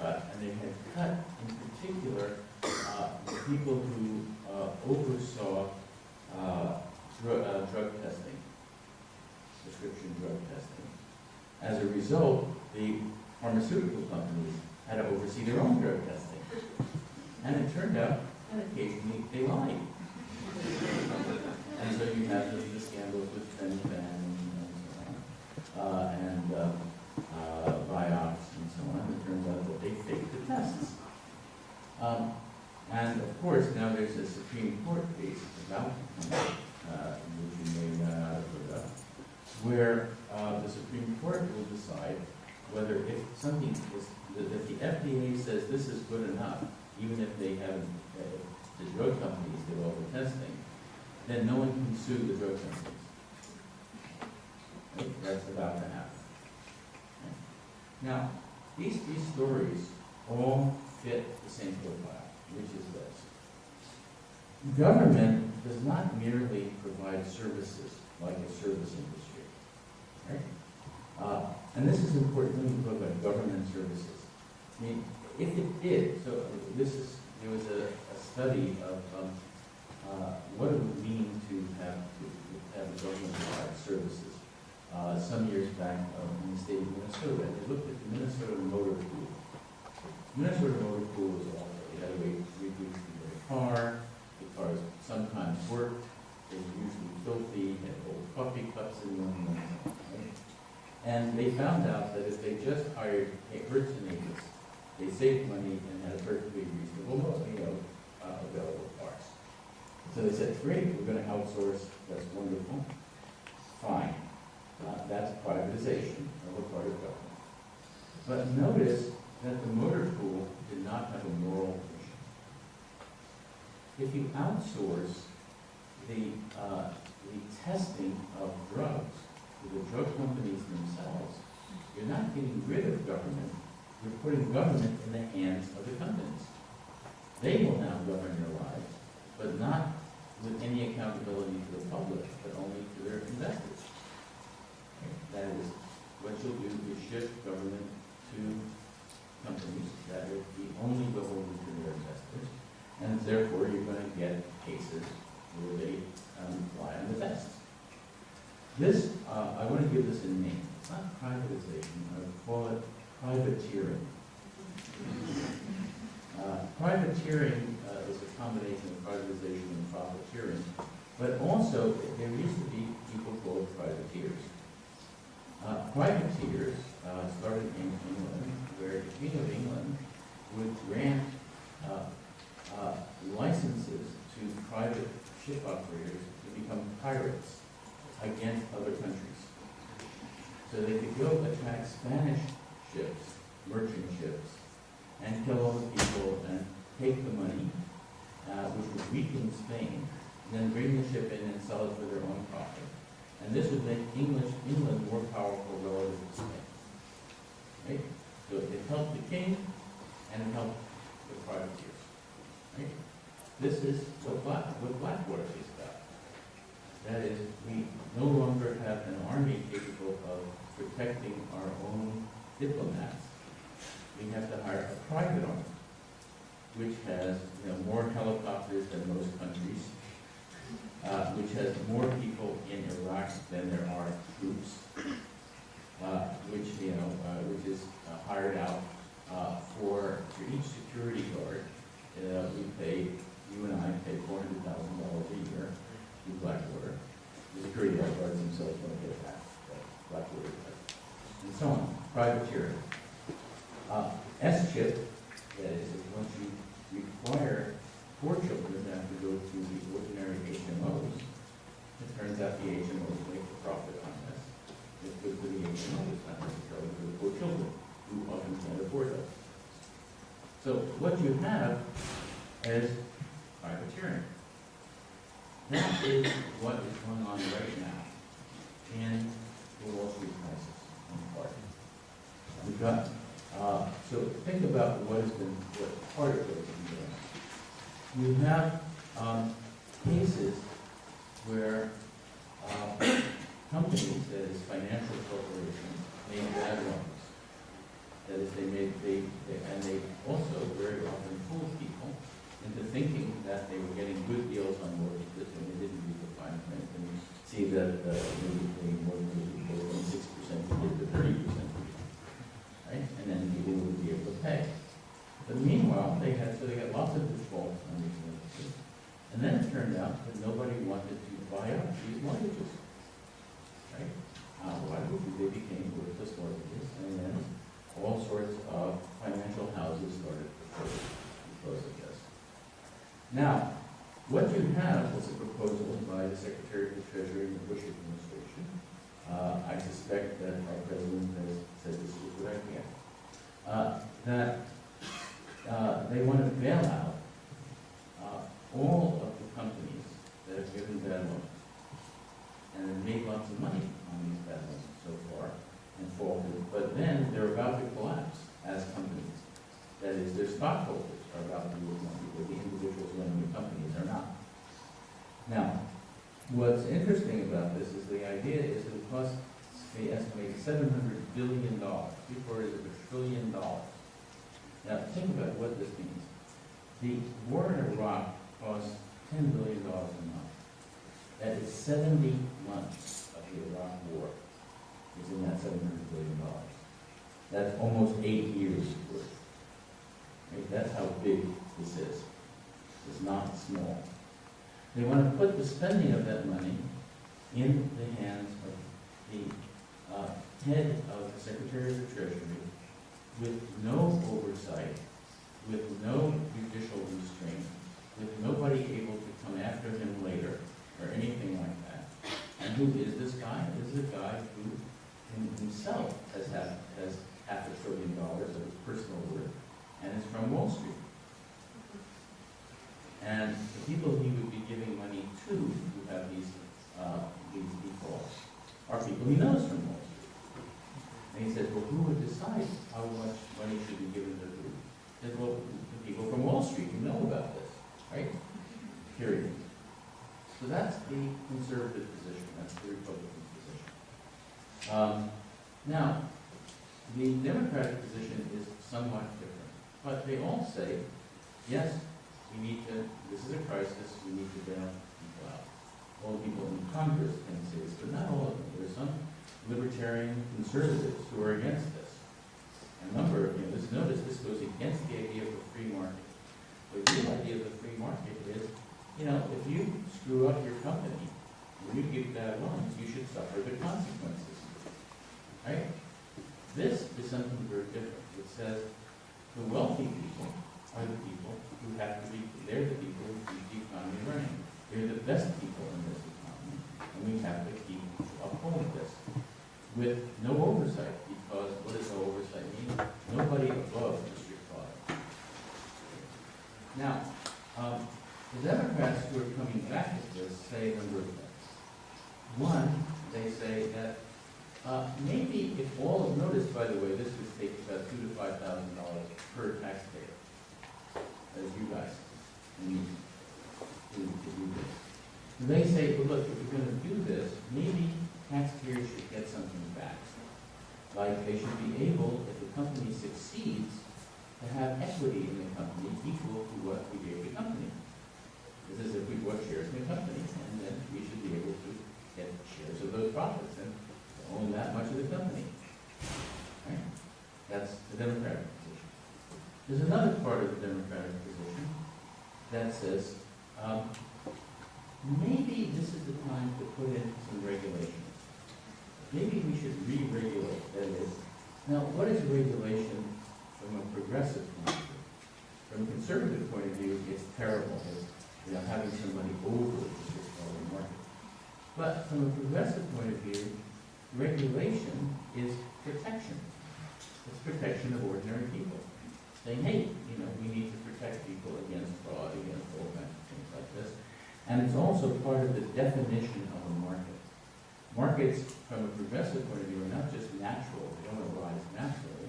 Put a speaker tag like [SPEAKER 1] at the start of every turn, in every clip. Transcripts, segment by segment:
[SPEAKER 1] cut, and they had cut, in particular, the people who oversaw drug testing, prescription drug testing. As a result, the pharmaceutical companies had to oversee their own drug testing. And it turned out that occasionally they lied. And so you have the scandals with Fenfan and so on, and Vioxx and so on. It turns out that they faked the tests. And of course, now there's a Supreme Court case about which you may not have heard of, where the Supreme Court will decide whether if something is, if the FDA says this is good enough, even if they haven't, the drug companies did all the testing, then no one can sue the drug companies. Right? That's about to happen. Right? Now, these stories all fit the same profile, which is this. Government does not merely provide services like a service industry. Right? And this is important when we talk about government services. I mean, if it did, so there was a study of what it would mean to have a government provide services some years back in the state of Minnesota. They looked at the Minnesota motor pool. Minnesota motor pool was awful. They had to wait 3 weeks to get a car. The cars sometimes worked. They were usually filthy, had old coffee cups in them, right? And they found out that if they just hired hertz and agents, they saved money and had a perfectly reasonable, available parts. So they said, great, we're going to outsource. That's wonderful. Fine. That's privatization of a part of government. But notice that the motor pool did not have a moral mission. If you outsource the testing of drugs to the drug companies themselves, you're not getting rid of government. You're putting government in the hands of the companies. They will now govern your lives, but not with any accountability to the public, but only to their investors. That is, what you'll do is shift government to companies that will be only beholden to their investors, and therefore you're going to get cases where they rely on the best. This, I want to give this a name. It's not privatization. I would call it privateering. Privateering is a combination of privatization and profiteering, but also there used to be people called privateers. Privateers started in England, where the King of England would grant licenses to private ship operators to become pirates against other countries. So they could go attack Spanish ships, merchant ships, and kill all the people and take the money, which would weaken Spain, and then bring the ship in and sell it for their own profit. And this would make England more powerful relative to Spain. Right? So it helped the king and it helped the privateers. Right? This is what Blackwater is about. That is, we no longer have an army capable of protecting our own diplomats. We have to hire a private army, which has more helicopters than most countries, which has more people in Iraq than there are troops, which is hired out for each security guard. You and I pay $400,000 a year to Blackwater. The security guards themselves don't get that, but Blackwater does. And so on. Privateering. S-chip, that is, once you require 4 children to have to go through the ordinary HMOs, it turns out the HMOs make a profit on this. It's good for the HMOs, not necessarily for the 4 children, who often can't afford those. So what you have is privateering. That is what is going on right now in the Wall Street crisis, in part. We've got, so think about what part of what has been going on. You have cases where companies, that is financial corporations, made bad loans. That is, and well, so they got lots of defaults on these mortgages. And then it turned out that nobody wanted to buy up these mortgages, right? Why would they became worthless mortgages, and then all sorts of financial houses started to close because of this. Now, what you have is a proposal by the Secretary of the Treasury in the Bush administration. I suspect that our president has said this was a good idea. That they want to bail out all of the companies that have given bad loans and have made lots of money on these bad loans so far and faltered, but then they're about to collapse as companies. That is, their stockholders are about to lose money, but the individuals running the companies are not. Now, what's interesting about this is the idea is that it costs, they estimate $700 billion, 3/4 of $1 trillion. Now, think about what this means. The war in Iraq cost $10 billion a month. That is 70 months of the Iraq war is in that $700 billion. That's almost 8 years worth. Right? That's how big this is. It's not small. They want to put the spending of that money in the hands of the head of the Secretary of the Treasury with no oversight, with no judicial restraint, with nobody able to come after him later or anything like that. And who is this guy? This is a guy who himself has $500 billion of his personal worth and is from Wall Street. And the people he would be giving money to who have these defaults are people he knows from Wall Street. And he said, well, who would decide how much money should be given to who? He said, well, the people from Wall Street who know about this, right? Period. So that's the conservative position. That's the Republican position. Now, the Democratic position is somewhat different. But they all say, yes, we need to, this is a crisis, we need to bail people out. All the people in Congress can say this, but not all of them. There are some libertarian conservatives who are against this. A number of you, notice this goes against the idea of a free market. The real idea of the free market is, if you screw up your company, when you give bad loans, you should suffer the consequences. Right? This is something very different. It says the wealthy people are the people who have to be, they're the people who keep the economy running. They're the best people in this economy, and we have to keep upholding this with no oversight, because what does no oversight mean? Nobody above the strict law. Now, the Democrats who are coming back at this say a number of things. One, they say that maybe if all of, notice by the way, this would take about $2,000 to $5,000 per taxpayer, as you guys need to do this. And they say, well, look, if you're going to do this, maybe taxpayers should get something back. Like they should be able, if the company succeeds, to have equity in the company equal to what we gave the company. This is if we bought shares in the company, and then we should be able to get shares of those profits and own that much of the company. Right? That's the Democratic position. There's another part of the Democratic position that says, maybe this is the time to put in some regulation. Maybe we should re-regulate. That is, now what is regulation from a progressive point of view? From a conservative point of view, it's terrible. It's, having somebody over the strict market. But from a progressive point of view, regulation is protection. It's protection of ordinary people. Saying, hey, we need to protect people against fraud, against all kinds of things like this. And it's also part of the definition of a market. Markets, from a progressive point of view, are not just natural. They don't arise naturally.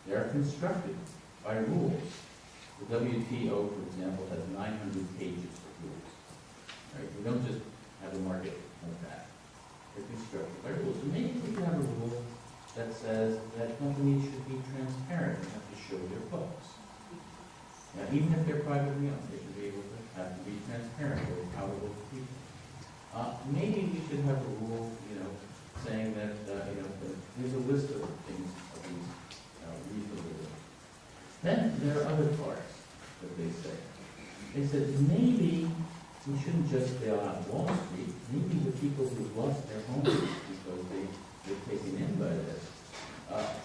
[SPEAKER 1] They are constructed by rules. The WTO, for example, has 900 pages of rules. Right? We don't just have a market like that. They're constructed by rules. So maybe we can have a rule that says that companies should be transparent and have to show their books. Now, even if they're privately owned, they should be able to have to be transparent or accountable to people. Maybe we should have a rule, saying that there's a list of things of these reasonable rules. Then there are other parts. that they say. They said, maybe we shouldn't just bail out Wall Street. Maybe the people who've lost their homes because they're taken in by this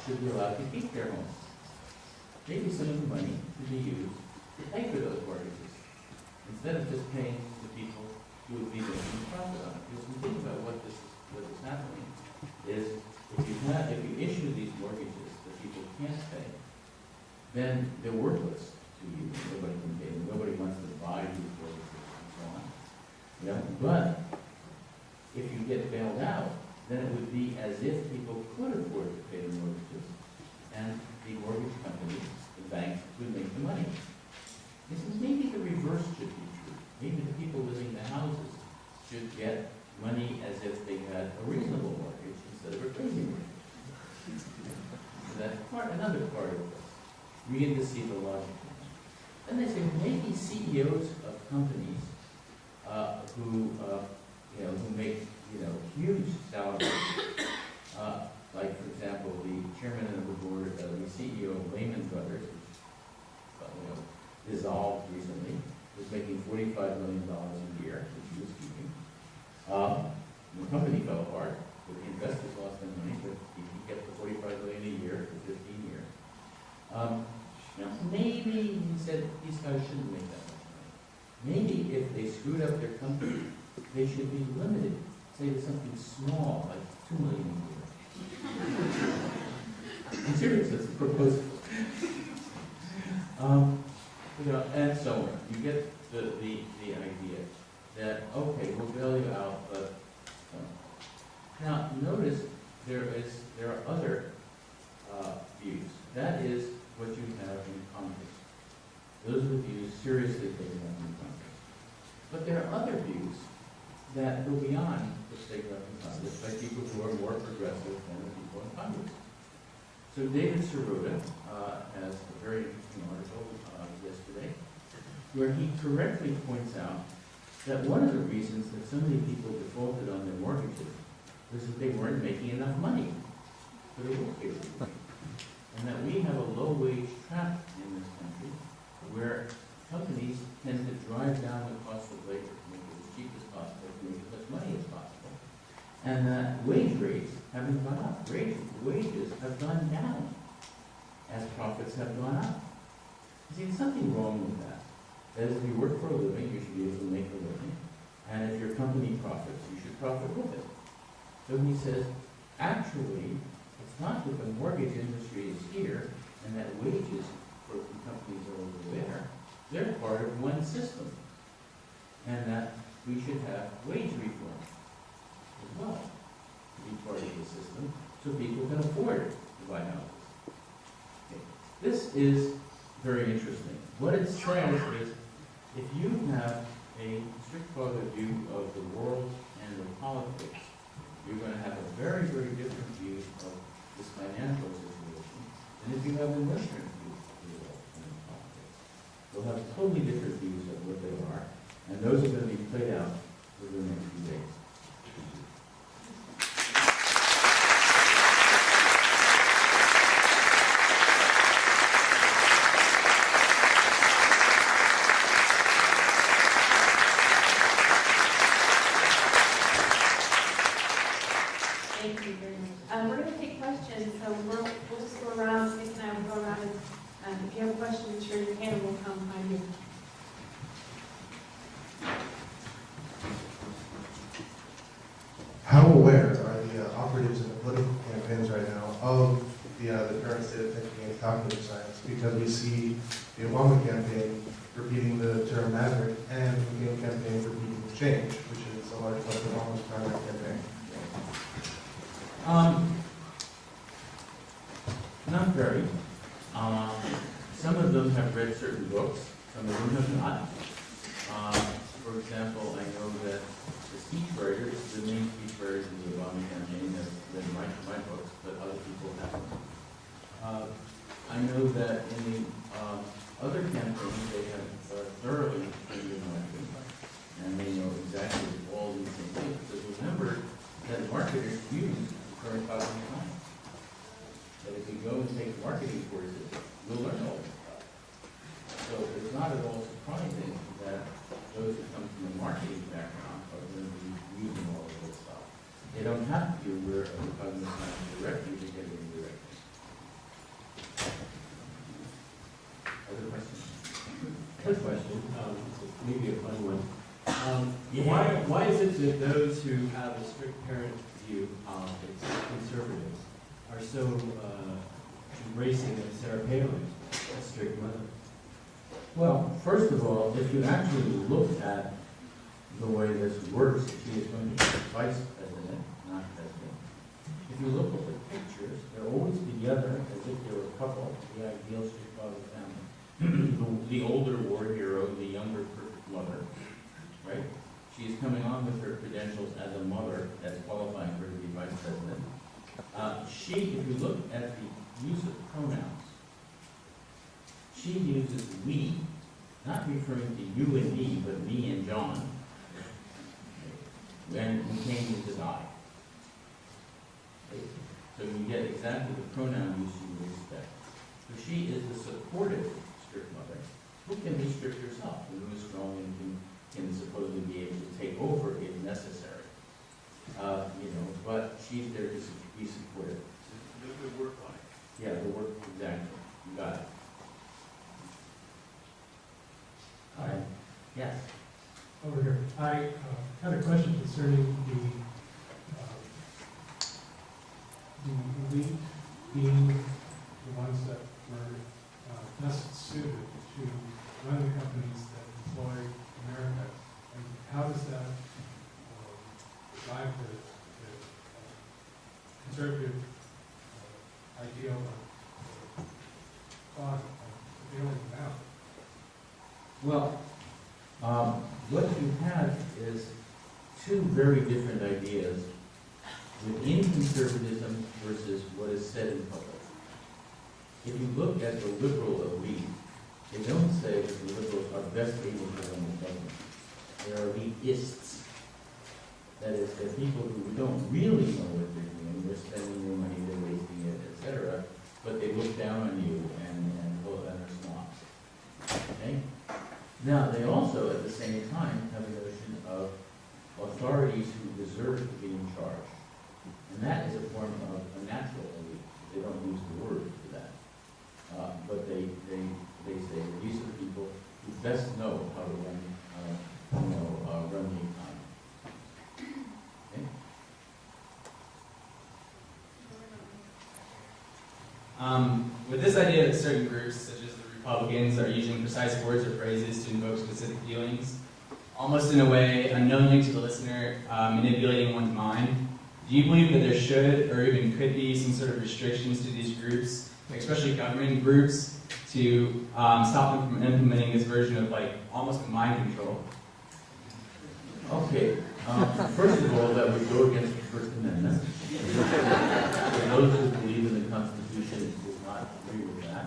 [SPEAKER 1] should be allowed to keep their homes. Maybe some of the money should be used to pay for those mortgages instead of just paying the people who would be making profit on it. Because when you think about what is happening is if you issue these mortgages that people can't pay, then they're worthless to you. Nobody can pay them. Nobody wants to buy these mortgages and so on. You know? But if you get bailed out, then it would be as if people could afford to pay the mortgages, and the mortgage companies, the banks, would make the money. This is maybe the reverse should be true. Maybe the people living in the houses should get money as if they had a reasonable mortgage instead of a crazy mortgage. So that's another part of this. We get to see the logic. Then they say maybe CEOs of companies who make huge salaries, like for example the chairman of the board, the CEO of Lehman Brothers, which dissolved recently, was making $45 million a year, which he was keeping. The company fell apart, but the investors lost their money, but he kept the $45 million a year for 15 years. Maybe he said these guys shouldn't make that much money. Maybe if they screwed up their company, they should be limited. Say to something small, like $2 million a year. I'm serious, that's a proposal. And so on. You get the idea that, okay, we'll bail you out, but now notice there are other views. That is what you have in Congress. Those are the views seriously taken up in Congress. But there are other views that go beyond what's taken up in Congress by people who are more progressive than the people in Congress. So David Sirota has a very interesting article yesterday where he correctly points out that one of the reasons that so many people defaulted on their mortgages was that they weren't making enough money for their mortgages. And that we have a low-wage trap in this country where companies tend to drive down the cost of labor to make it as cheap as possible, to make as much money as possible. And that wage rates haven't gone up. Wages have gone down as profits have gone up. You see, there's something wrong with that. That is, if you work for a living, you should be able to make a living. And if your company profits, you should profit with it. So he says, actually, it's not that the mortgage industry is here and that wages for companies are over there. They're part of one system. And that we should have wage reform as well to be part of the system so people can afford to buy houses. Okay. This is very interesting. What it says is if you have a strict view of the world and of politics, you're going to have a very, very different view of this financial situation than if you have a Western view of the world and of politics. You'll have totally different views of what they are, and those are going to be played out over the next few days.
[SPEAKER 2] Thank you very much. We're going to take questions, so we'll just go around. Nick and I will go around, and if you have a question, raise your hand, and we'll come find you.
[SPEAKER 3] How aware are the operatives in the political campaigns right now of the current state of thinking in cognitive science? Because we see the Obama campaign repeating the term maverick and the McCain campaign repeating change, which is a large part of Obama's primary campaign.
[SPEAKER 1] Not very. Some of them have read certain books, some of them have not. For example, I know that the speechwriters, the main speechwriters in the Obama campaign have read my books, but other people haven't. I know that in the other campaigns, they have thoroughly studied the market, and they know exactly all these things. Because remember that marketers use current cognitive science. That if you go and take marketing courses, you'll learn all this stuff. So it's not not at all surprising that those who come from a marketing background are going to be using all of this stuff. They don't have to be aware of the cognitive science directly to get it indirectly. Other questions?
[SPEAKER 4] Good question, maybe a funny one.
[SPEAKER 1] Yeah.
[SPEAKER 4] Why is it that those who have a strict parent view of politics, conservatives, are so embracing of Sarah Palin, a strict mother?
[SPEAKER 1] Well, first of all, if you actually look at the way this works, she is going to be vice president, not president. If you look at the pictures, they're always together as if they were a couple, the ideal Chicago family. The older war hero, the younger perfect mother, right? She is coming on with her credentials as a mother that's qualifying her to be vice president. If you look at the use of pronouns, she uses we, not referring to you and me, but me and John. When McCain uses I. So you get exactly the pronoun use you would expect. So she is the supportive strict mother, who can be strict herself, who is strong and can supposedly be able to take over if necessary. But she's there to be supportive.
[SPEAKER 4] The work on it.
[SPEAKER 1] Yeah, the work, exactly. You got it. All right. Yes.
[SPEAKER 5] Over here. I had a question concerning the elite being the ones that were best suited to run the companies that employ America. And how does that drive the conservative ideal of thought of bailing them out?
[SPEAKER 1] Well, what you have is two very different ideas within conservatism versus what is said in public. If you look at the liberal elite, they don't say that the liberals are best able to run the government. They are elitists. That is, they're people who don't really know what they're doing. They're spending their money, they're wasting it, etc. But they look down on you and are snobs. Okay? Now, they also, at the same time, have a notion of authorities who deserve to be in charge. And that is a form of a natural elite. They don't use the word for that. But they say that these are the people who best know how to run the economy. Okay?
[SPEAKER 6] With this idea that certain groups, such as the Republicans, are using precise words or phrases to invoke specific feelings, almost in a way unknowingly to the listener, manipulating one's mind, do you believe that there should or even could be some sort of restrictions to these groups, especially government groups, to stop them from implementing this version of almost mind control?
[SPEAKER 1] Okay. First of all, that would go against the First Amendment. Those who believe in the Constitution will not agree with that.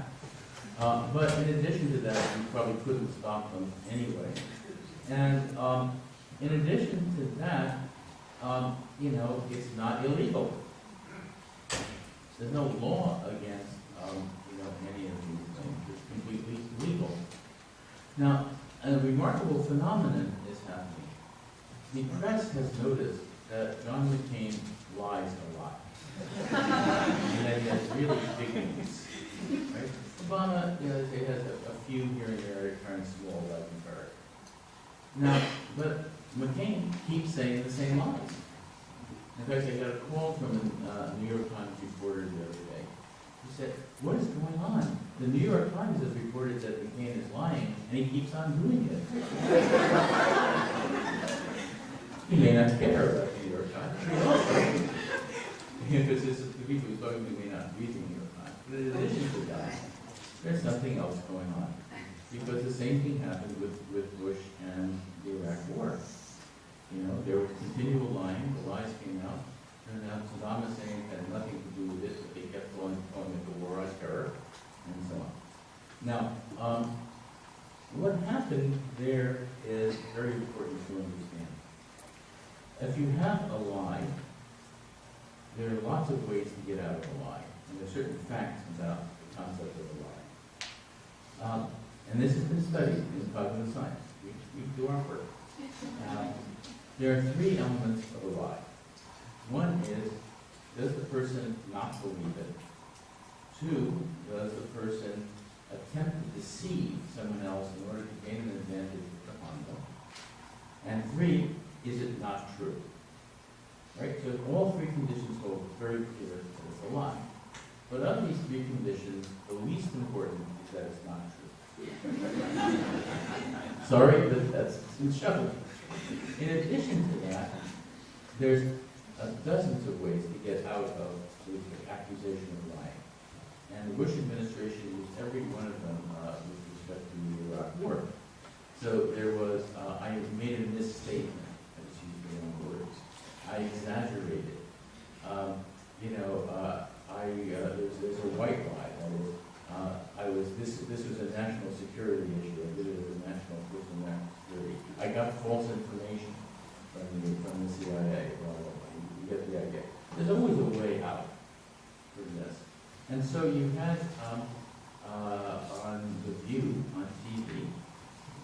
[SPEAKER 1] But in addition to that, you probably couldn't stop them anyway. And in addition to that, it's not illegal. There's no law against, any of these things. It's completely legal. Now, a remarkable phenomenon is happening. The press has noticed that John McCain lies a lot. And that he has really big ones. Right? Obama, it has a few here and there, kind of small, like Barrett. Now, but McCain keeps saying the same lies. In fact, I got a call from a New York Times reporter the other day. He said, "What is going on? The New York Times has reported that McCain is lying, and he keeps on doing it." He may not care about the New York Times. Because the people he's talking to may not read the New York Times. But in addition to that, there's something else going on. Because the same thing happened with Bush and the Iraq War. There was continual lying. The lies came out. Turned out Saddam Hussein had nothing to do with it, but they kept calling it the war on terror, and so on. Now, what happened there is very important to understand. If you have a lie, there are lots of ways to get out of a lie, and there are certain facts about the concept of a lie. and this has been studied in cognitive science, we do our work. There are three elements of a lie. One is, does the person not believe it? Two, does the person attempt to deceive someone else in order to gain an advantage upon them? And three, is it not true? Right? So all three conditions hold very clear that it's a lie. But of these three conditions, the least important is that it's not true. Sorry, but that's some shuffling. In addition to that, there's dozens of ways to get out of the accusation of lying. And the Bush administration used every one of them with respect to the Iraq War. So there was, I made a misstatement, I just used the wrong words. I exaggerated. There's a white lie, that is, this was a national security issue. I did it as a national security. I got false information from the CIA. Well, you get the idea. There's always a way out from this. And so you had on The View on TV,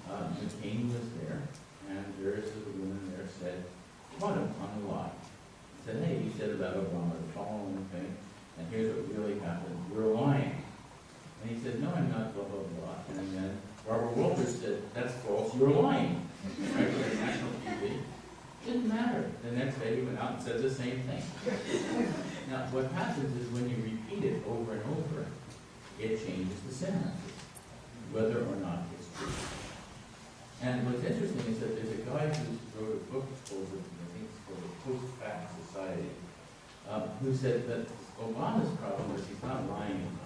[SPEAKER 1] McCain was there, and there's a woman there said, caught him on the lie. Said, hey, you said about Obama the following thing, and here's what really happened. You're lying. And he said, no, I'm not, blah, blah, blah. And then Barbara Walters said, that's false, you're lying. Right? On national TV. Didn't matter. The next day he went out and said the same thing. Now, what happens is when you repeat it over and over, it changes the synapses, whether or not it's true. And what's interesting is that there's a guy who wrote a book called, I think it's called The Post-Fact Society, who said that Obama's problem is he's not lying enough.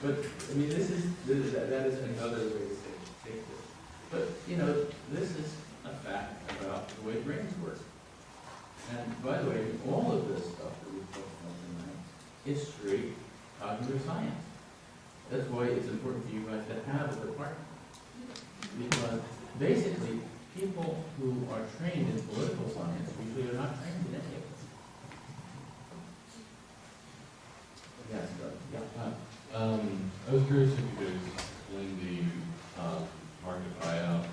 [SPEAKER 1] But, I mean, that is another way to take this. But, this is a fact about the way brains work. And, by the way, all of this stuff that we've talked about tonight is straight cognitive science. That's why it's important for you guys to have a department. Because, basically, people who are trained in political science usually are not trained in any of this. Yes, yeah.
[SPEAKER 7] I was curious if you could explain the market buyout in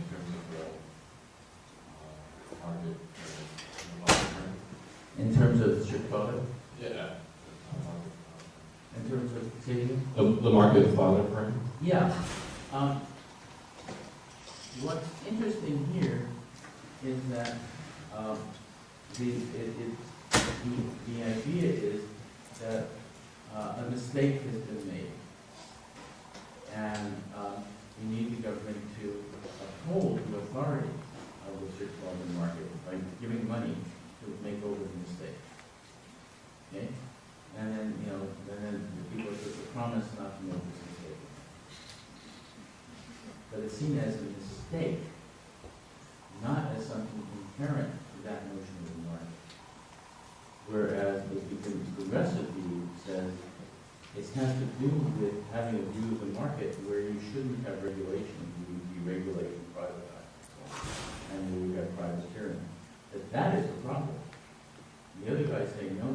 [SPEAKER 7] terms of the market in the long term.
[SPEAKER 1] In terms of Chicago?
[SPEAKER 7] Yeah.
[SPEAKER 1] In terms of saving?
[SPEAKER 7] The market father frame?
[SPEAKER 1] Yeah. What's interesting here is that the idea is that a mistake has been made, and you need the government to uphold the authority of the Chicago market by giving money to make over the mistake. Okay? And then, then the people are supposed to promise not to make this mistake. But it's seen as a mistake, not as something inherent to that notion of the market. Whereas the progressive view says it has to do with having a view of the market where you shouldn't have regulation, you deregulate and privatize, and you have privateering. That is the problem. The other guy's saying, no,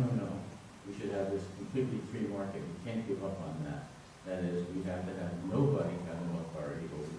[SPEAKER 1] we should have this completely free market. We can't give up on that. That is, we have to have nobody having authority over